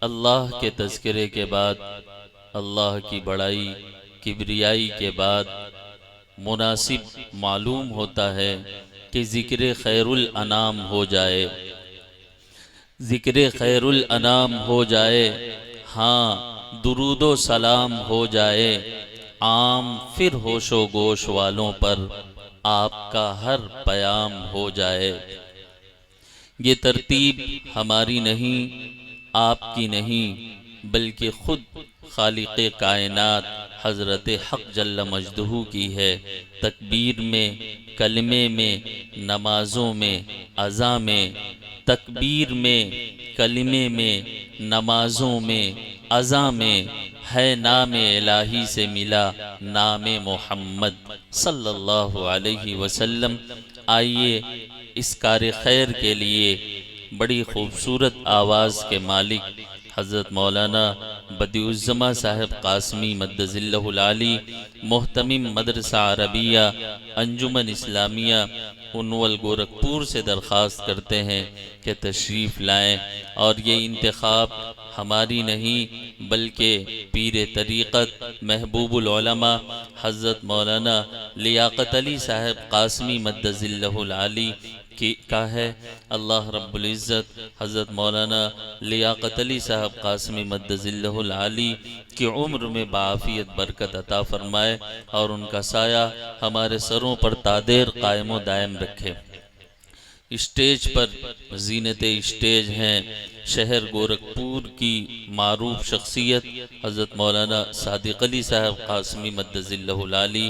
अल्लाह के तज़किरे के बाद, अल्लाह की बड़ाई किबरियाई के बाद मुनासिब मालूम होता है कि ज़िक्र खैरुल अनाम हो जाए, ज़िक्र खैरुल अनाम हो जाए, हाँ दुरूदो सलाम हो जाए, आम फिर होशो गोश वालों पर आपका हर पयाम हो जाए। ये तरतीब हमारी नहीं, आपकी नहीं, बल्कि खुद खालिक़े कायनात हज़रत हक़ जल्ल मजदहू की है। तकबीर में, कलमे में, नमाज़ों में, अज़ा में, तकबीर में, कलमे में, नमाज़ों में, अज़ा में है नाम इलाही से मिला नाम मोहम्मद सल्लल्लाहु अलैहि वसल्लम। आइए इस कार खैर के लिए बड़ी खूबसूरत आवाज़ के मालिक हज़रत मौलाना बदिउज़्ज़मा साहब कासमी मद्दज़िल्लहुल आली मोहतमिम मदरसा अरबिया अंजुमन इस्लामिया उन्वल गोरखपुर से दरख्वास्त करते हैं कि तशरीफ़ लाएँ। और ये इंतखाब हमारी नहीं बल्कि पीर तरीक़त महबूबुल उलमा हज़रत मौलाना लियाक़त अली साहब कासमी मद्दज़िल्लहुल आली का है। अल्लाह रब्बुल इज़्ज़त हज़रत मौलाना लियाक़त अली साहब कासमी मद्दज़िल्लहुल आली की उम्र में बाफ़ियत बरकत अता फ़रमाए और उनका साया हमारे सरों पर तादेर कायम दायम रखे। स्टेज पर जीनत स्टेज हैं शहर गोरखपुर की मारूफ शख्सियत हज़रत मौलाना सादिक अली साहब कासमी मद्दज़िल्लहुल आली।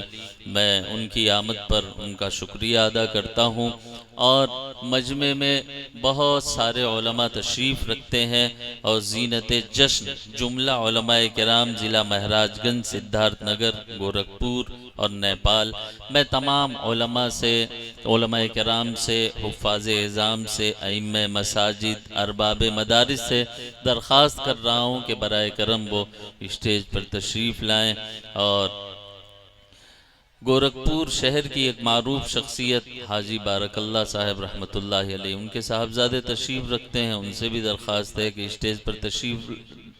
मैं उनकी आमद पर उनका शुक्रिया अदा करता हूँ। और मजमे में बहुत सारे उलमा तशरीफ़ रखते हैं और जीनत जश्न जुमला उलमाए किराम ज़िला महराजगंज, सिद्धार्थनगर, गोरखपुर और नेपाल। मैं तमाम उलमा से, उलमाए किराम से, हुफ़ाज़े इज़ाम से, अइम्मे मसाजिद, अरबाब मदारिस से दरख्वास्त कर रहा हूँ कि बराए करम वो स्टेज पर तशरीफ़ लाएँ। और गोरखपुर शहर की एक मारूफ शख्सियत हाजी बारकल्ला साहब रहमतुल्लाहि अलैह, उनके साहबजादे तशरीफ़ रखते हैं, उनसे भी दरख्वास्त है कि स्टेज पर तशरीफ़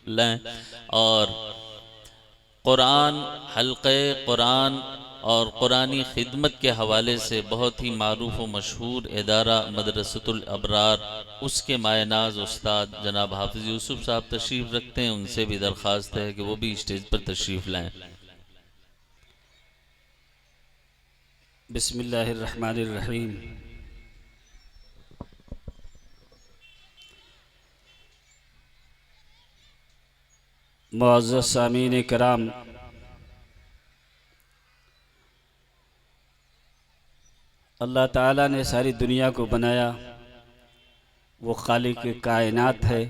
लाएँ। और कुरान हल्क़े कुरान और कुरानी खिदमत के हवाले से बहुत ही मारूफ व मशहूर इदारा मदरसतुल अबरार, उसके मायनाज उस्ताद जनाब हाफिज़ यूसुफ साहब तशरीफ़ रखते हैं, उनसे भी दरख्वास्त है कि वो भी स्टेज पर तशरीफ़ लाएँ। बिस्मिल्लाहिर्रहमानिर्रहीम। मुअज़्ज़ज़ सामीन कराम, अल्लाह ताला ने सारी दुनिया को बनाया, वो खालिक कायनात है,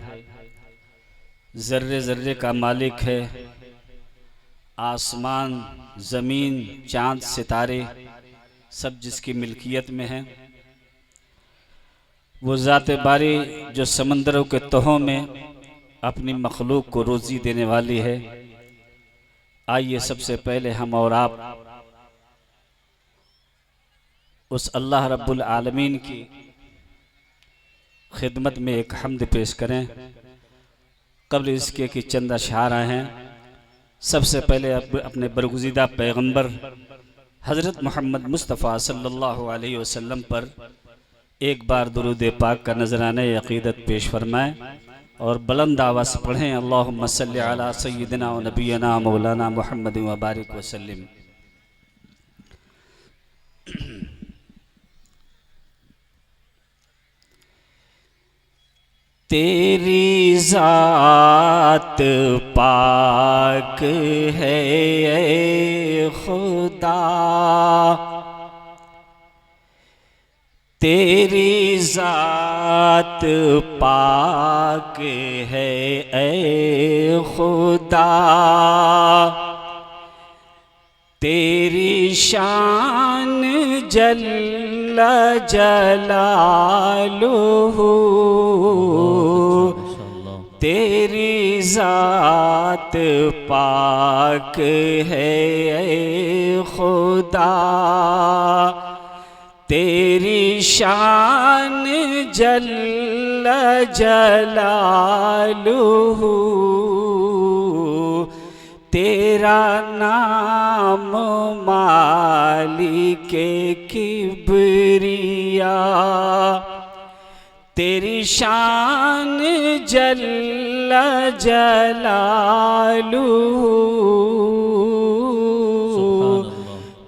ज़र्रे ज़र्रे का मालिक है। आसमान, ज़मीन, चाँद, सितारे सब जिसकी मिल्कियत में हैं। वो ज़ात बारी जो समंदरों के तहों में अपनी मखलूक को रोज़ी देने वाली है। आइए सबसे पहले हम और आप उस अल्लाह रब्बुल आलमीन की खिदमत में एक हम्द पेश करें। कब्ल इसके कि चंद अशआर आए हैं। सबसे पहले अपने बरगुज़ीदा पैगंबर हज़रत मोहम्मद मुस्तफ़ा सल्लल्लाहु अलैहि वसल्लम पर एक बार दुरूद पाक का नजराना अक़ीदत पेश फरमाएँ और बुलंद आवाज़ से पढ़ें, अल्लाहुम्मा सल्लि अला सय्यिदिना व नबियना मौलाना मुहम्मद व बारिक वसल्लिम। तेरी ज़ात पाक है ए खुदा, तेरी ज़ात पाक है ए खुदा, तेरी शान जल्ल जलालुहु, तेरी ज़ात पाक है ए खुदा, तेरी शान जल्ल जलालुहु, तेरा नाम मालिके किबरिया, तेरी शान जल्ल जलालुहु,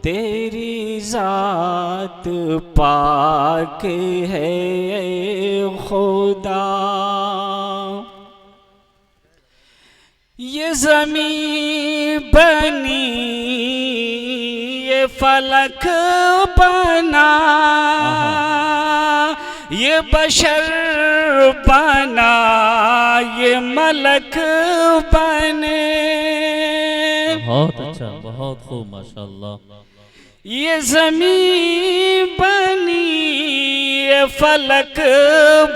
तेरी ज़ात पाक है खुदा। ये ज़मीं बनी, ये फलक बना, ये बशर बना, ये मलक बने। बहुत अच्छा, बहुत खूब, माशाअल्लाह। ये ज़मीं बनी, ये फलक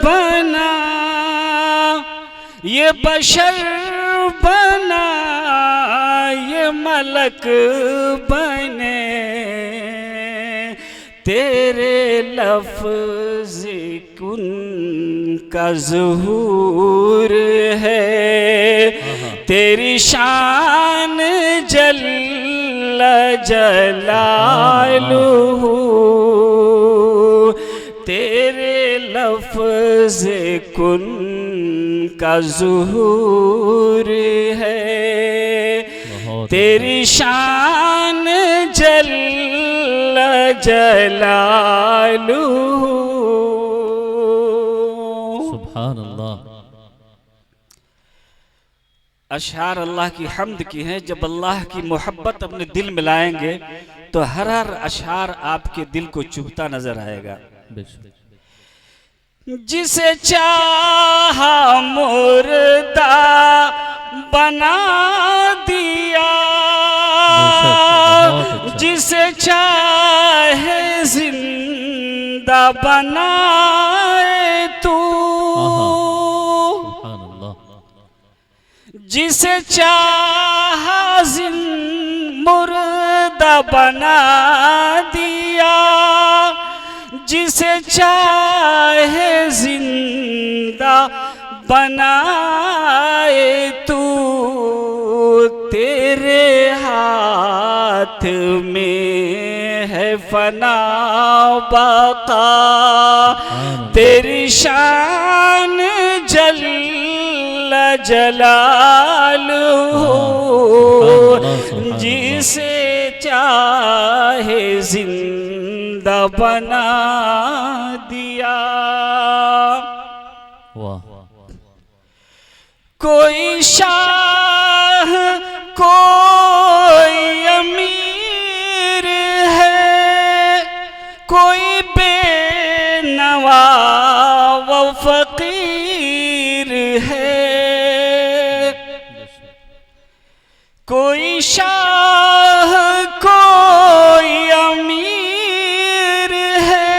बना, ये बशर बना, ये मलक बने। तेरे लफ्ज़ कुन का ज़ुहूर है, तेरी शान जल्ल जलालुहु, तेरे लफ्ज़ कुन का ज़ुहूर है, तेरी शान जल्ल जलालुहु। सुभान अल्लाह। अशआर अल्लाह की हम्द की हैं। जब अल्लाह की मोहब्बत अपने दिल में लाएंगे तो हर हर अशआर आपके दिल को चुभता नजर आएगा। जिसे चाहा मुर्दा बना दिया, जिसे चाहे जिंदा बनाए तू, जिसे चाहा मुर्दा बना दिया, जिसे चाहे जिंदा बनाए तू, तेरे हाथ में है फना बका, तेरी शान जल्ल जलालुहु, जिसे चाहे जिंदा बना दिया। वाह। कोई शाह कोई अमीर है, कोई बेनवा व फकीर है, कोई शाह कोई अमीर है,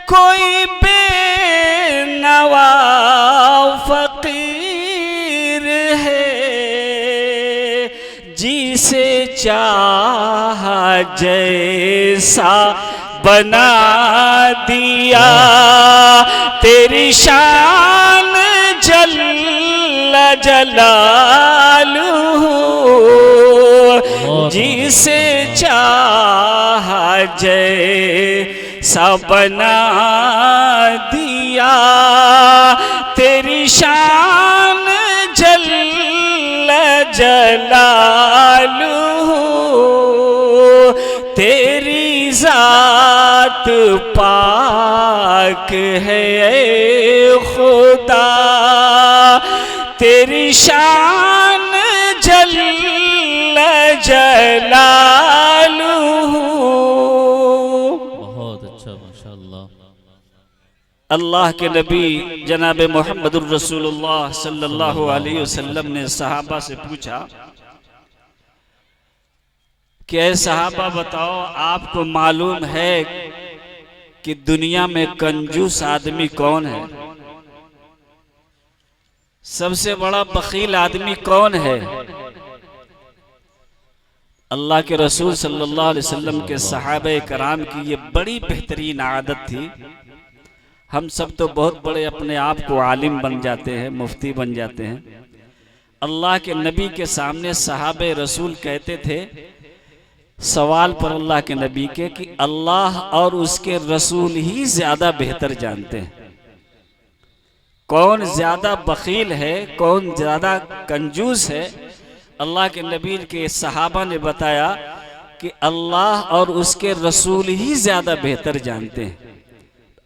कोई बेनवा फकीर है, जिसे चाहा जैसा बना दिया, तेरी शान जल्ल जलालुहु, जिसे चाहा जैसा बना दिया, तेरी शान जल्ल जलालुहु, तेरी ज़ात पाक है खुदा, तेरी शान जल्ल जलालुहु। बहुत अच्छा, माशाअल्लाह। अल्लाह के नबी जनाब मोहम्मदुर रसूलुल्लाह सल्लल्लाहु अलैहि वसल्लम ने सहाबा से पूछा कि ऐ सहाबा बताओ, आपको मालूम है कि दुनिया में कंजूस आदमी कौन है? सबसे बड़ा बखील आदमी कौन है? अल्लाह के रसूल सल्लल्लाहु अलैहि वसल्लम के सहाबे कराम की ये बड़ी बेहतरीन आदत थी। हम सब तो बहुत बड़े अपने आप को आलिम बन जाते हैं, मुफ्ती बन जाते हैं। अल्लाह के नबी के सामने सहाबे रसूल कहते थे, सवाल पर अल्लाह के नबी के, कि अल्लाह और उसके रसूल ही ज्यादा बेहतर जानते हैं। कौन ज्यादा बखील है, कौन ज्यादा कंजूस है। अल्लाह के नबी के सहाबा ने बताया कि अल्लाह और उसके रसूल ही ज्यादा बेहतर जानते हैं।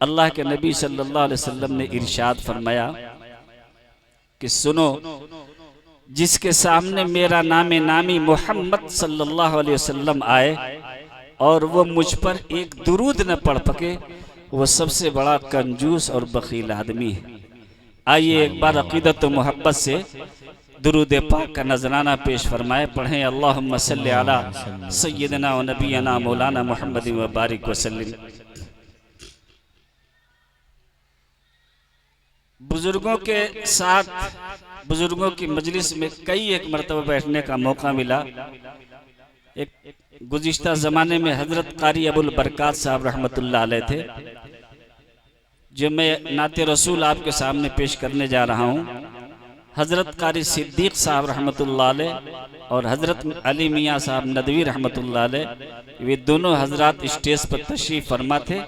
अल्लाह के नबी सल्लल्लाहु अलैहि वसल्लम ने इरशाद फरमाया कि सुनो, जिसके सामने मेरा नामे नामी मोहम्मद सल्लल्लाहु अलैहि वसल्लम आए और वो मुझ पर एक दुरूद न पढ़ सके, वो सबसे बड़ा कंजूस और बखील आदमी है। आइए एक बार अकीदत व मोहब्बत से दुरूद पाक का नजराना पेश फरमाए। पढ़ें अल्लाहुम्मा सल्ली अला सय्यदना व नबीना मौलाना मुहम्मद व बारिक वसल्लिम। बुजुर्गों के साथ, बुजुर्गों की मजलिस में कई एक मरतबा बैठने का मौका मिला। एक गुज़िश्ता ज़माने में हज़रत कारी अबुल बरकात साहब रहमतुल्लाह अलैह थे, जो मैं नाते रसूल आपके सामने पेश करने जा रहा हूँ। हज़रत कारी सिद्दीक़ साहब रहमतुल्लाह अलैह और हज़रत अली मियाँ साहब नदवी रहमतुल्लाह अलैह, वे दोनों हजरात स्टेज पर तशरीफ़ फरमा थे।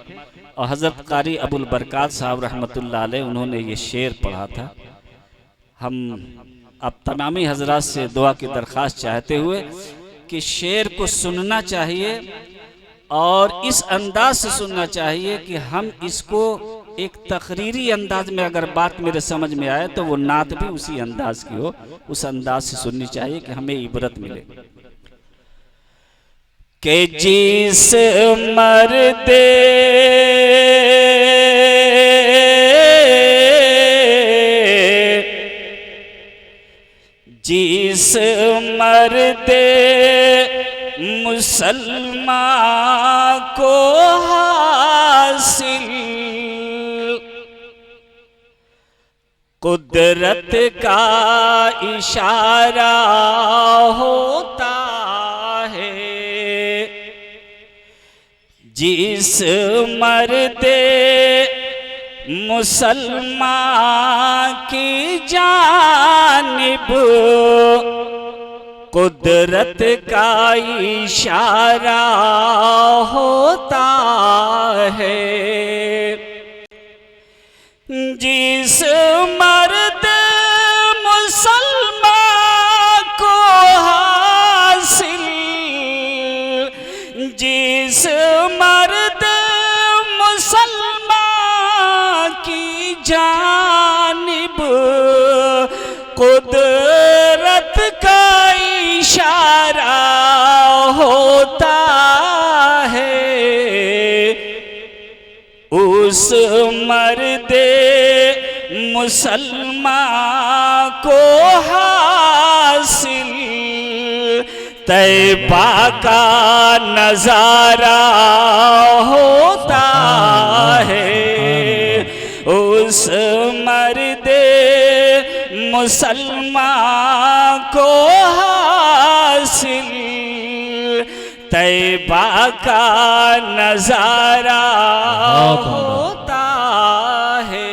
और हज़रत कारी अबुल बरकात साहब रहमतुल्लाह अलैह, उन्होंने ये शेर पढ़ा था। हम अब तमामी हजरात से दुआ की दरख्वास्त चाहते हुए कि शेर को सुनना चाहिए और इस अंदाज से सुनना चाहिए कि हम इसको एक तकरीरी अंदाज में, अगर बात मेरे समझ में आए तो वो नात भी उसी अंदाज की हो, उस अंदाज से सुननी चाहिए कि हमें इबरत मिले। के जिस मर्दे जिस मर्दे मुसलमान को हासिल कुदरत का इशारा होता है, जिस मर्दे मुसलमान की जानिब कुदरत का इशारा होता है, जिस मर्द मुसलमान को हासिल, जिस मर्द मुसलमान की जानिब कुदरत का इशारा होता है, उस मर्दे मुसलमान को हासिल तैबा का नजारा होता है, उस मर्दे मुसलमान को हासिल तैबा का नजारा होता है।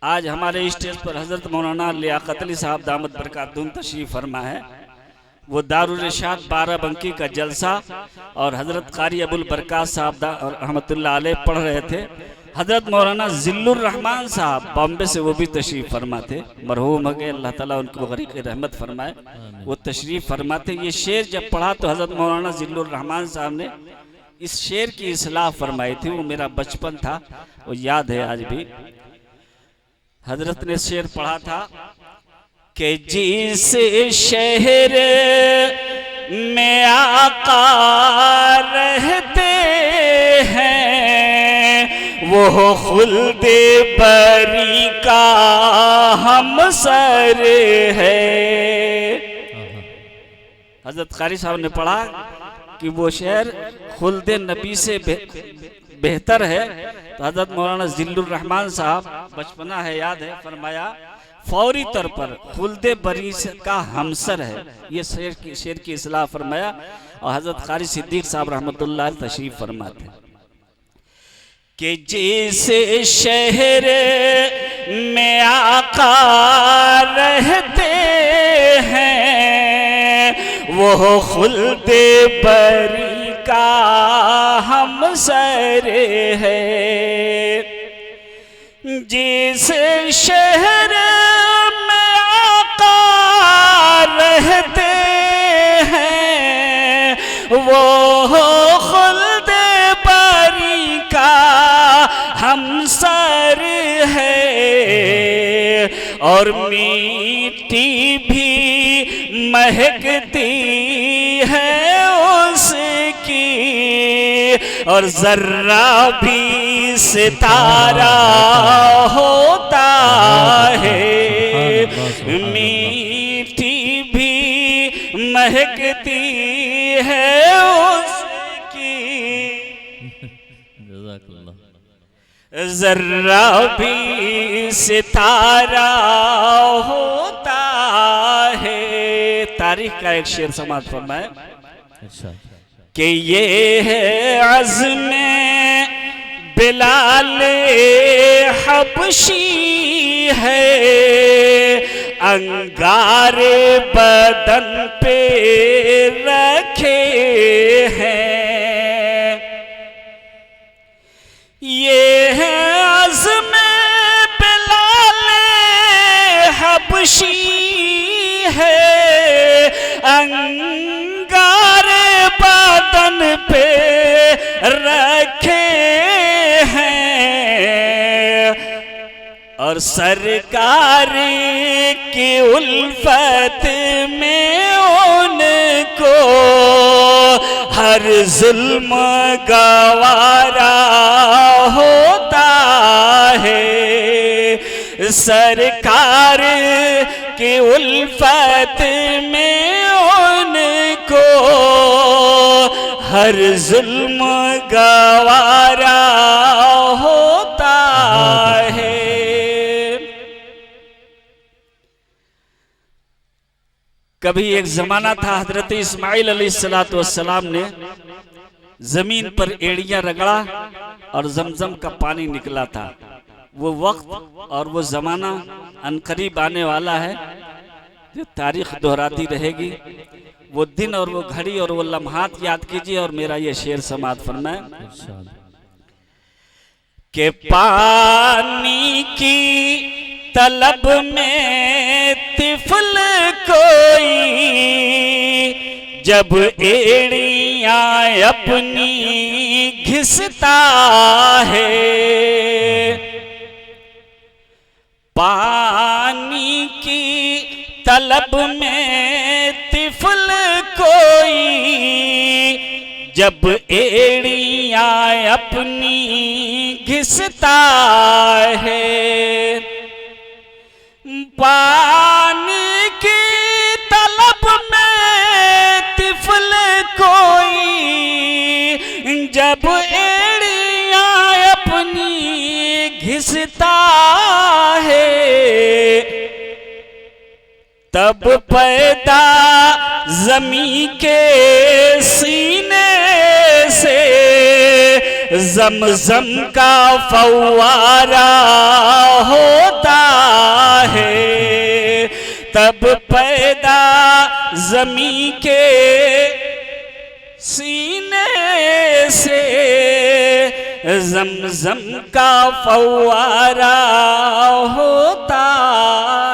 आज हमारे स्टेज पर हजरत मौलाना लियाकत अली साहब दामद बरकातहूम तशरीफ फरमा है। वो दारुल इरशाद 12 बंकी का जलसा और हजरत कारी अबुल बरकात साहब रहमतुल्लाह अलैह पढ़ रहे थे। हजरत मौलाना जिल्लुर रहमान साहब बॉम्बे से वो भी तशरीफ फरमा थे, मरहूम हो गए, अल्लाह ताला उनको गरीक रहमत फरमाए। वो तशरीफ फरमाते, ये शेर जब पढ़ा तो हजरत मौलाना जिल्लुर रहमान साहब ने इस शेर की इस्लाह फरमाई थी। वो मेरा बचपन था, वो याद है आज भी। हजरत ने शेर पढ़ा था कि जिस शहर में आका रहते हैं वो खुल्दे बरी का हमसर है। हजरत कारी साहब ने पढ़ा कि वो शहर खुल्दे नबी से बेहतर है। तो हजरत मौलाना जिल्लुर रहमान साहब, बचपना है याद है, फरमाया फौरी तौर पर खुल्दे बरी का हमसर है। ये शेर की इस्लाह फरमाया और हजरत कारी सिद्दीक साहब रहमतुल्लाह तशरीफ फरमाते। कि जिस शहर में आका रहते हैं वो खुल्दे बरी का हमसर है। जिस शहर में आका रहते हैं वो खुल्दे बरी का हमसर है। और मिट्टी भी महकती है उसकी और जर्रा भी सितारा होता है। मिट्टी भी महकती है उसकी जर्रा भी सितारा होता है। तारीख का एक शेर समाज फरमाए कि ये है अज़्मे बिलाले हबशी है अंगारे बदन पे रखे हैं। ये है अज़्मे बिलाले हबशी है अंगारे बदन पे रखे हैं। और सरकार की उल्फत में उनको हर जुल्म गवारा होता है। सरकार की उल्फत में उनको हर जुल्म गवारा होता है। कभी एक जमाना था हजरत इस्माइल अलैहिस्सलातु वस्सलाम ने जमीन पर एड़ियां रगड़ा और जमजम का पानी निकला था। वो वक्त और वो जमाना अनकरीब आने वाला है जो तारीख दोहराती रहेगी। वो दिन और वो घड़ी और वो लम्हात याद कीजिए और मेरा ये शेर समात फरमाए कि पानी की तलब में तिफल कोई जब एड़ियां अपनी घिसता है। पानी की तलब में तिफल कोई जब एड़ियां अपनी घिसता है। पानी की तलब में तिफल कोई जब एड़ियां अपनी घिसता है तब पैदा ज़मी के सीने से ज़मज़म का फव्वारा होता है। तब पैदा ज़मी के सीने से ज़मज़म का फव्वारा होता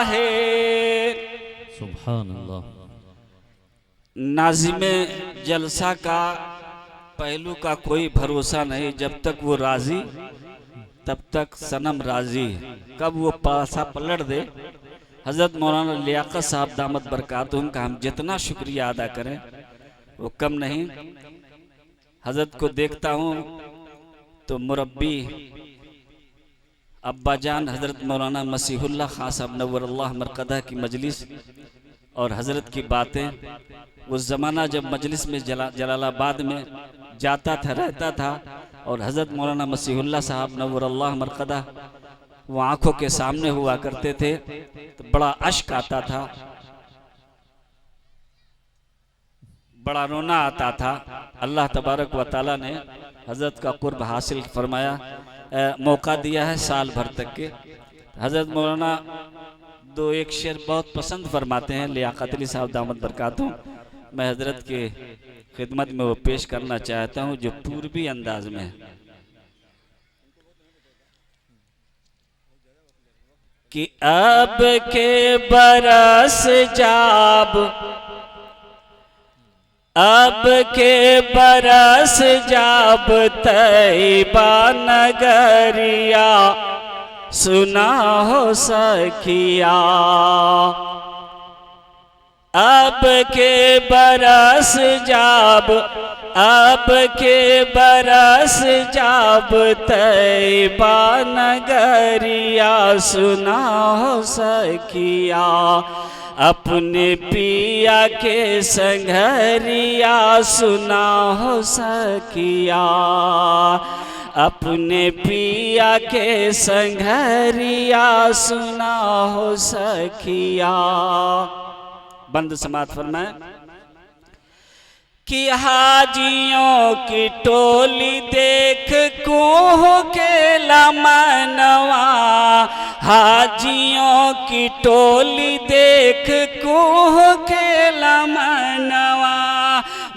है। सुभान अल्लाह। नाज़िमे जलसा का पहलू का कोई भरोसा नहीं। जब तक वो राजी तब तक सनम राजी। कब वो पासा पलट दे। हज़रत मौलाना लियाकत साहब दामत बरकातुहुम का हम जितना शुक्रिया अदा करें वो कम नहीं। हज़रत को देखता हूँ तो मुरब्बी अब्बा जान हज़रत मौलाना मसीहुल्लाह खान साहब नव्वरल्लाह मरकदा की मजलिस और हज़रत की बातें। उस ज़माना जब मजलिस में जलालाबाद में जाता था रहता था और हज़रत मौलाना मसीहुल्लाह साहब नव्वरल्लाह मरकदा वो आँखों के सामने हुआ करते थे तो बड़ा अश्क आता था, बड़ा रोना आता था। अल्लाह तबारक व तआला ने हज़रत का कुर्ब हासिल फरमाया मौका दिया है साल भर तक के। हज़रत मौलाना दो एक शेर बहुत पसंद फरमाते हैं, लियाकत अली साहब दामद बरकातहू। मैं हज़रत के खिदमत में वो पेश करना चाहता हूँ जो पूर्वी अंदाज में है कि अब के बरस जाब, अब के बरस जाब तैबा नगरिया सुना हो सखिया। अब के बरस जाब, अब के बरस जाब तैबा नगरिया सुना हो सखिया। अपने पिया के संघरिया सुना हो सखिया। अपने पिया के संघरिया सुना हो सखिया। बंद समात फरमाए कि हाजियों की टोली देख कोह के लमनवा, हाजियों की टोली देख कोह के लमनवा।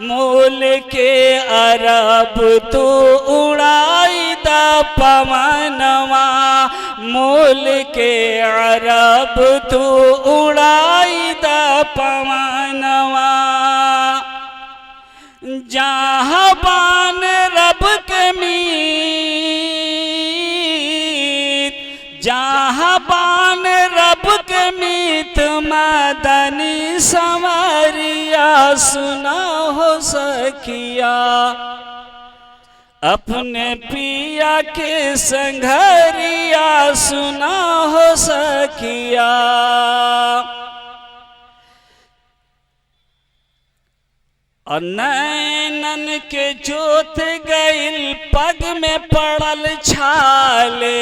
मूल के अरब तो उड़ाई दा पवनवा, मूल के अरब तो उड़ाई दा पवनवा। जहाँ बान रब के मीत, जहाँ बान रब के मीत मदनी संवरिया सुना हो सखिया। अपने पिया के संघरिया सुना हो सखिया। और नैनन के जोत गइल पग में पड़ल छाले,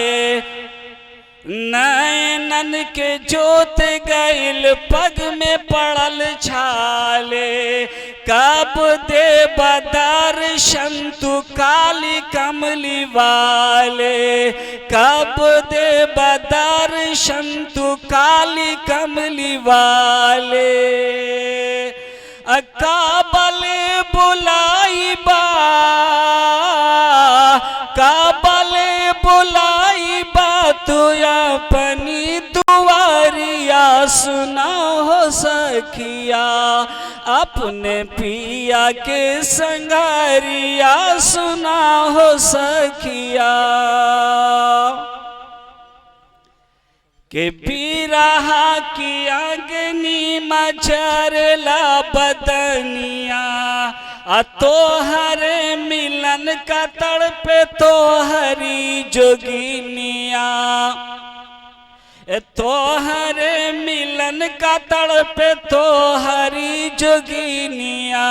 नैनन के जोत गइल पग में पड़ल छाले। कब दे बदर्शन तू काली कमली वाले, कब दे बदर्शन तू काली कमली वाले। काबल बुलाई बा, काबल बुलाई बा तू अपनी दुआरिया सुना हो सखिया। अपने पिया के संगारिया सुना हो सखिया। के बिरहा की अग्नि मचरला बदनिया, तोहर मिलन का तड़पे तोहरी जोगिनिया। तोहर मिलन का तड़पे तोहरी जोगिनिया।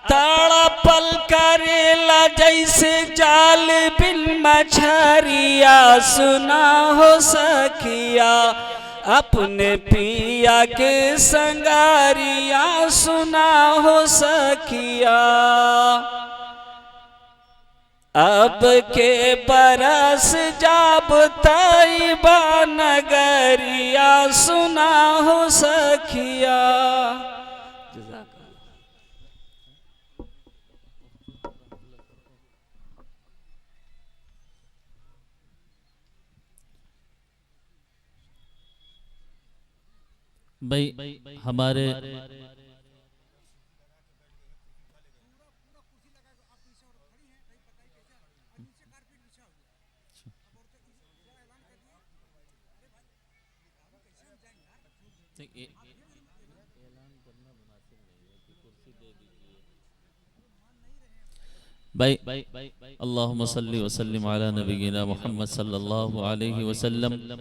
तड़पल करेला जैसे जाल बिन मछरिया सुना हो सखिया। अपने पिया के संगारिया सुना हो सखिया। अब के बरस जाब तैबा नगरिया सुना हो सखिया। भाई हमारे भाई अल्लाहुम्मा सल्ली व सल्लिम अला नबीना मुहम्मद सल्लल्लाहु अलैहि वसल्लम।